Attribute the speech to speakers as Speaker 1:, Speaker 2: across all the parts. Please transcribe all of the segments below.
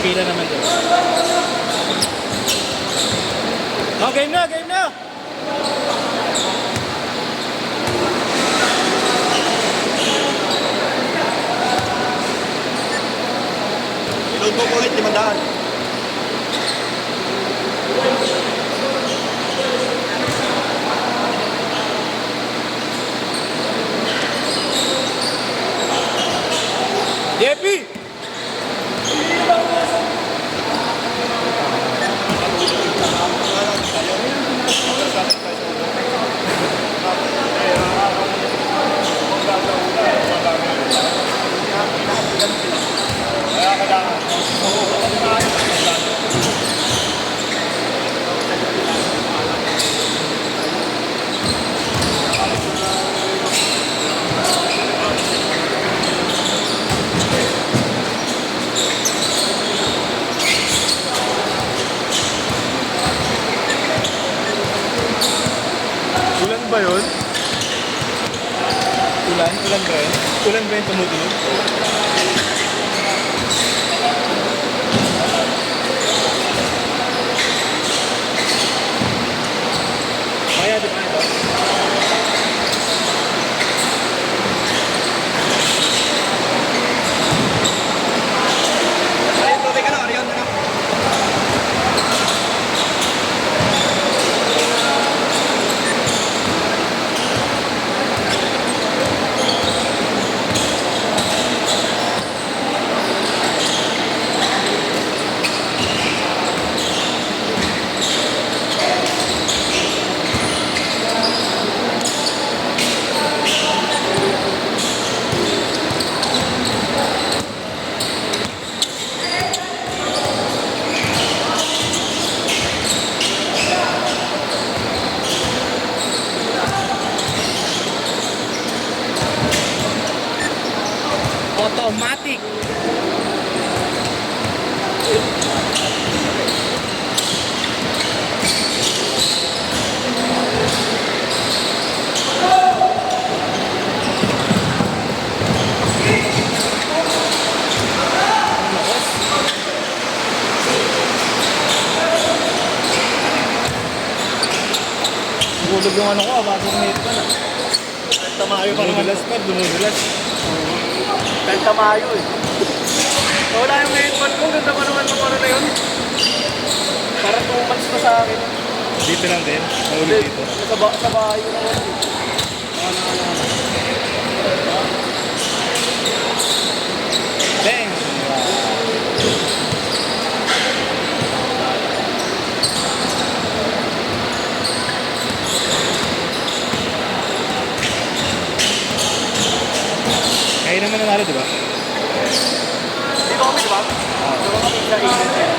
Speaker 1: Pila naman doon. Oh, game na, game na!
Speaker 2: Load mo ulit, 500.
Speaker 1: Jeppy!
Speaker 2: Ulan ba yun?
Speaker 1: Ulan? Ulan ba yun? Ulan ba yung tumutunog? Kaya di ba ito?
Speaker 2: Ayun, tuloy ka na, Arion na.
Speaker 1: Automatic! Hulog yung ano ko, bagong hit ko na.
Speaker 2: Tamayo pa naman.
Speaker 1: Dumudulas pa, dumudulas.
Speaker 2: Tamayo eh. Wala yung headphone ko, ganda pa naman ng ano na yun. Parang 2 months pa sa akin.
Speaker 1: Dito lang din, nahulog dito.
Speaker 2: Sa bahay yun naman.
Speaker 1: Bang! Kaya naman nanalo, di ba?
Speaker 2: Dito kami, di ba? Dito kami sa init eh.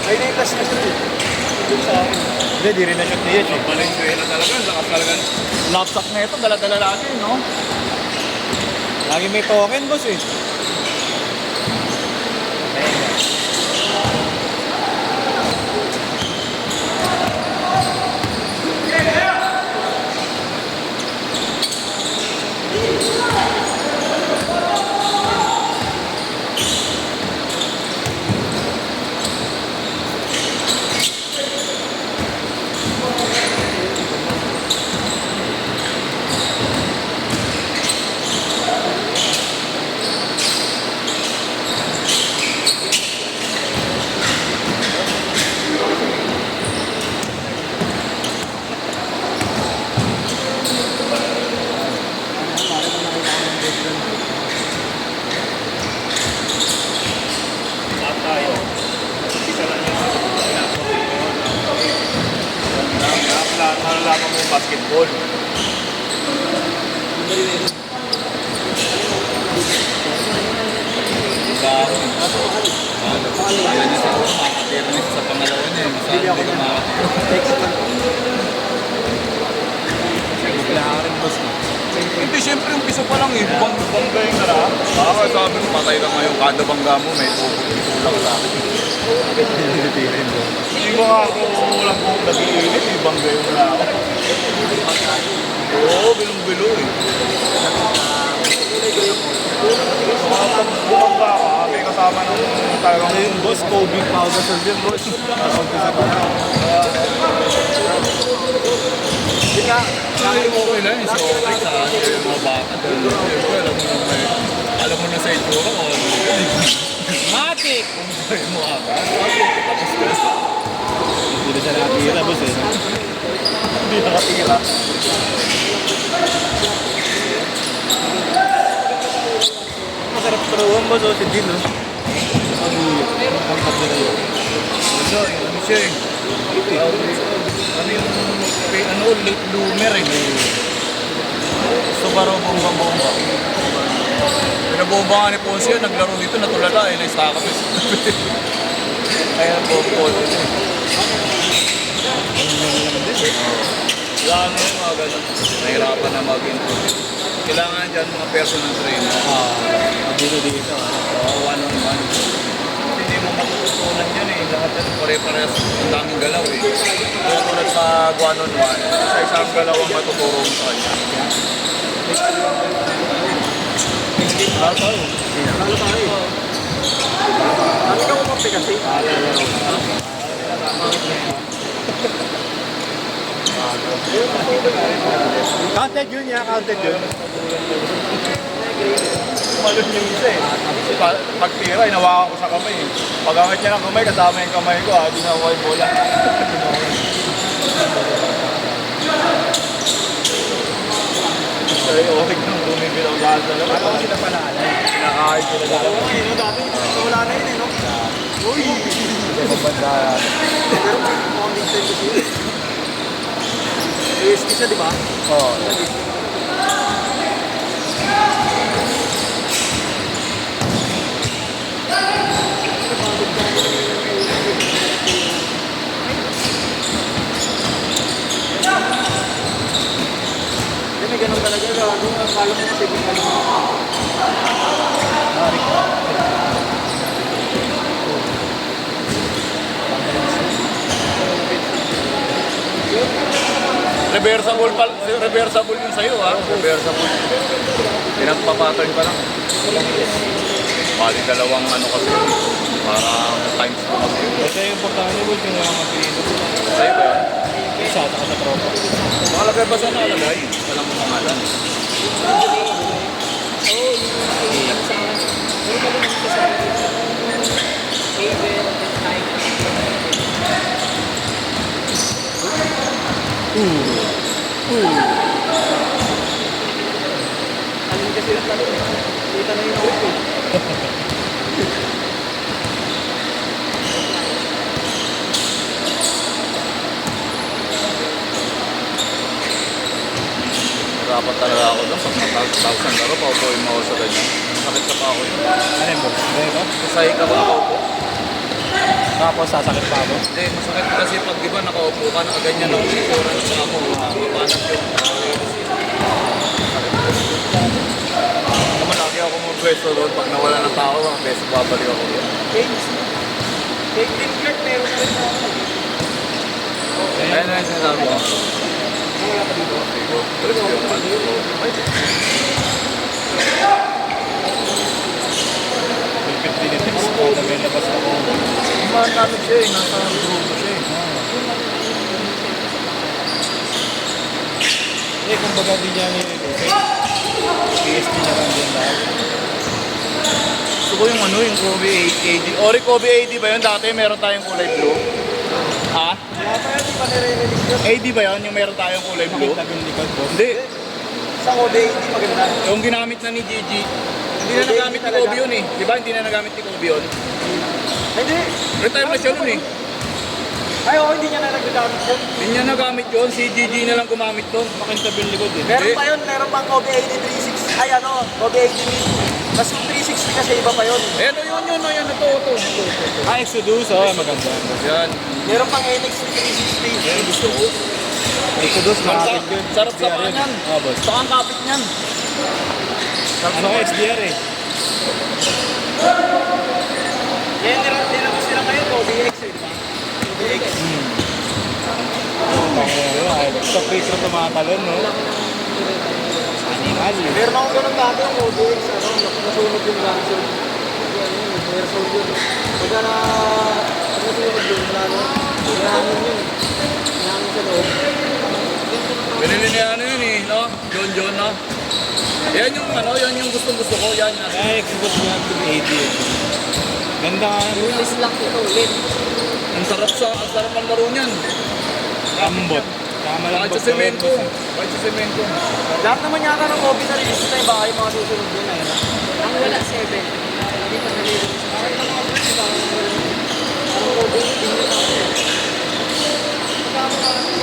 Speaker 2: Ay, na yung last na shoot eh. Doon sa akin.
Speaker 1: Hindi, di rin na-shot ni Yesh eh.
Speaker 2: Valenzuela talaga, lakas talaga. Knapsack na ito, dala-dala natin, no?
Speaker 1: Lagi may token, boss eh.
Speaker 2: Malalaman mo yung basketball.
Speaker 3: Ayan na sa makakatira na sa pangalawa niya. Masabi ko makakatira. Bigla ka rin, boss.
Speaker 2: Hindi, siyempre yung piso pa lang eh. Banggay ka na. Baka sabi mo, patay ka ngayon. Kada bangga mo, may tutulak sa akin. Hindi ko nga ako walang kong nag-iinit. Banggay mo na ako. Oo, bilong-bilo eh. Pag bumangga ka, may kasama ng talagang
Speaker 1: Ano yun, boss? Kobe powder sa gym, boss. Umpisa pa na.
Speaker 3: Yun nga, okay lang yung si Opex sa yung mga bata. Siyempre, alam mo na sa itsura ko.
Speaker 1: Matik!
Speaker 3: Kung mo agad. Tapos ka.
Speaker 1: Hindi na siya nakatira, boss eh.
Speaker 2: hindi nakatira.
Speaker 1: Masarap turuan, boss. Oh, si Dean, no? Ang kapit na yun.
Speaker 3: Ano siya eh. Ano yung late bloomer eh. Subaru bomba-bomba. Pinabomba nga ni Ponce yun, naglaro dito, natulala eh, na-stack up. Kaya bomba yun eh. Wala ano yung mga ganun. Nahirapan na mag-improve. Kailangan dyan mga personal trainer.
Speaker 1: Dito.
Speaker 3: One-on-one. Hindi mo matututunan yun eh. Lahat yan pare-parehas. Ang daming galaw eh.
Speaker 2: Kaya tulad sa one-on-one, sa isang galaw ang matuturo mo sa kanya.
Speaker 1: Talo tayo. Talo tayo.
Speaker 2: Ano ka umampi kasi?
Speaker 1: Counted yun, counted yun.
Speaker 2: Tumalon yung isa eh. Pagtira, inawakan ko sa kamay eh. Pag-angat niya ng kamay, kasama yung kamay ko ah. Di na ako yung bola. Ay, okay nang bumibig ang lahat na naman.
Speaker 1: Ako sila pala.
Speaker 2: Kinakain sila na naman.
Speaker 1: Dati, wala na yun eh, no? Uy!
Speaker 2: Ibang banda yan.
Speaker 1: UST siya, di ba?
Speaker 2: Oo.
Speaker 1: May ganun talaga. Akala mo kasi kung ano.
Speaker 2: Reversible yung sa'yo ha. Reversible. Pinagpapattern pa lang. Bali dalawang ano kasi yun. Parang times 2 kasi yun.
Speaker 1: Kasi yung importante, boss, yung mga mapilito.
Speaker 2: Sa'yo ba yan?
Speaker 1: Isa, saka sa tropa.
Speaker 2: Makalagay ba sa nakalagay? Walang pangalan.
Speaker 1: Ano kasi yung talo eh. Kita na yung awit eh.
Speaker 2: Dapat talaga ako doon. Pag natawag ng laro, paupuin mo ako sa ganyan. Sakit ka pa ako yun.
Speaker 1: Ano yung boss? Ganito?
Speaker 2: Kasay ka ba nakaupo?
Speaker 1: Tapos sasakit pa ako.
Speaker 2: Hindi, masakit kasi pag di ba nakaupo ka, nakaganyan ako sa insurance sa ako. Mapanap yung naman lagi ako mag-pwesto doon. Pag nawala ng tao, mga beso babalik ako doon.
Speaker 1: Take team card, meron na rin ako.
Speaker 2: Ayun na yung sinasabi ko.
Speaker 1: Wala pa dito.
Speaker 2: Balik ko yung ay,
Speaker 1: 50 minutes. Kada may labas ako.
Speaker 2: kumahan namin siya eh. Nasa grupo siya eh.
Speaker 1: Eh, kumbaga di niya nililipin. PSP na lang din lahat.
Speaker 2: Gusto ko yung ano, yung Kobe AD. Ori Kobe AD ba yun? Dati meron tayong kulay blue. Ha?
Speaker 1: Wala pa yan, di pa nire-release yun.
Speaker 2: AD ba yun? Yung meron tayong kulay blue?
Speaker 1: Makita yung likod, boss.
Speaker 2: Hindi.
Speaker 1: Sa Kobe, hindi maganda.
Speaker 2: Yung ginamit na ni Gigi. Hindi na nagamit ni Kobe yun eh. Di ba? Hindi na nagamit ni Kobe yun.
Speaker 1: Hindi.
Speaker 2: Retire na siya nun eh.
Speaker 1: Ay, oo, hindi niya na nagagamit yun.
Speaker 2: Hindi niya nagamit yun. Si Gigi na lang gumamit to.
Speaker 1: Makintab yung likod eh.
Speaker 2: Meron pa
Speaker 4: Yun, meron pang Kobe 80 360. Ay ano, Kobe 80 mid. Mas yung 360 kasi iba pa yun.
Speaker 2: Eh, ano yun yun? Ayan, ito.
Speaker 1: Ah, Exodus, oh, maganda.
Speaker 2: Yan.
Speaker 4: Meron pang NXT 360.
Speaker 2: Yan, gusto ko.
Speaker 1: Exodus, makakit yun.
Speaker 2: Sarap sa
Speaker 1: XDR yun.
Speaker 2: panyan.
Speaker 1: Oh, boss.
Speaker 2: Saka ang kapit niyan.
Speaker 1: Ano ka XDR eh?
Speaker 4: Yan, nilabas nila ngayon, Kobe X eh, di ba? Kobe X.
Speaker 1: Sa free throw tumatalon, no?
Speaker 4: Meron ako ganun dati yung ODX, nasunog yung ganso. Airsoft yun. Pagka nasunog yun, hinahamin yun. Hinahamin sa loob.
Speaker 3: Binili niya ano yun eh, no? John, no? Yan yung yan yung gustong-gusto ko, yan.
Speaker 1: Ay, export niya to 80. Ganda nga.
Speaker 5: Release lang ito ulit.
Speaker 3: Ang sarap ang laro niyan.
Speaker 1: Ambot.
Speaker 3: Kahit sa semento.
Speaker 4: Lahat naman yata ng hobby na release na iba yung mga susunod yun na yun.
Speaker 5: Ang wala 7. Hindi pa nalilito.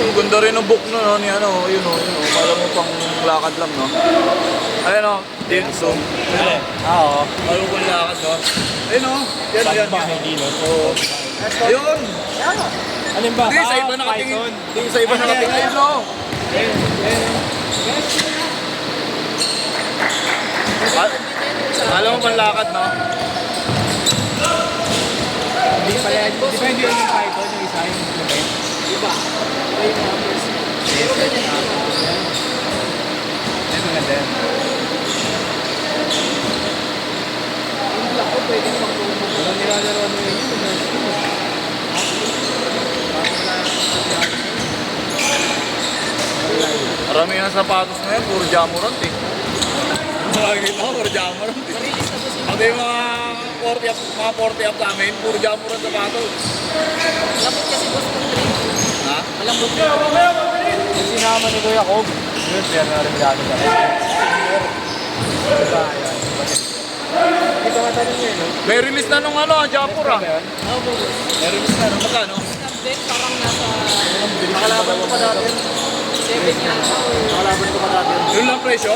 Speaker 2: Ang ganda rin ng book no, ni ano, yun o. Kala mo pang lakad lang, no? Ayan o, zoom.
Speaker 1: Oo.
Speaker 3: Laro pang lakad, no? Ayun o. Yan.
Speaker 1: Hindi, no?
Speaker 3: Oo. Ayun.
Speaker 1: Alin ba?
Speaker 3: Hindi, sa iba nakatingin.
Speaker 1: Python.
Speaker 3: Hindi, sa iba nakatingin. Ayun o. Alam mo pang lakad, no?
Speaker 1: Hindi pala yan. Depende yun yung Python, yung isa yung lupit.
Speaker 5: Iba. Iba yung mga first. Pero ganyan ito.
Speaker 1: Yan, maganda yan.
Speaker 5: Yung black ko pwede magtulong.
Speaker 1: Walang nilalaro mo yun.
Speaker 2: Marami ng sapatos ngayon, puro Jamorant eh.
Speaker 3: Makikita ko, puro Jamorant. Pati yung mga 40 up namin, puro Jamorant sa pato.
Speaker 5: Malambot kasi boss ng trip.
Speaker 3: Ha?
Speaker 5: Malambot yun.
Speaker 1: Yung sinama ni Kuya Kob, yun, pero narimilado ka. Hindi pa matanong yun, no?
Speaker 2: May release na nung Japor ah.
Speaker 1: Ba yun?
Speaker 5: Oo, boss.
Speaker 3: May release na, no? Magkano?
Speaker 5: Update parang nasa
Speaker 4: Nakalaban ko pa dati.
Speaker 5: 7 yan.
Speaker 4: Nakalaban ko pa dati.
Speaker 3: Yun lang presyo?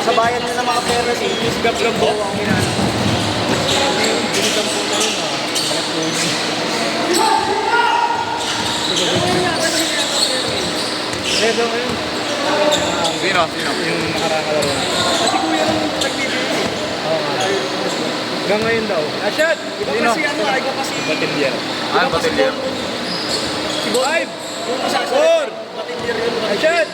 Speaker 4: Sa bayan nila ng mga pera si
Speaker 3: Gap lang po.
Speaker 4: ang hinanap.
Speaker 1: Pinitang po na yun, ah. Balik po yun. Pero ngayon,
Speaker 2: Sino?
Speaker 1: yung nakakalaro.
Speaker 4: Kasi kuya nang nagbibigay.
Speaker 1: Oo nga. Hanggang ngayon daw. Ashad!
Speaker 4: Iba kasi iba kasi...
Speaker 1: Batilyer.
Speaker 2: Ah, Batilyer.
Speaker 4: Si Bob. Yung isa sa...
Speaker 1: Four!
Speaker 4: Batilyer yun.
Speaker 1: Ashad!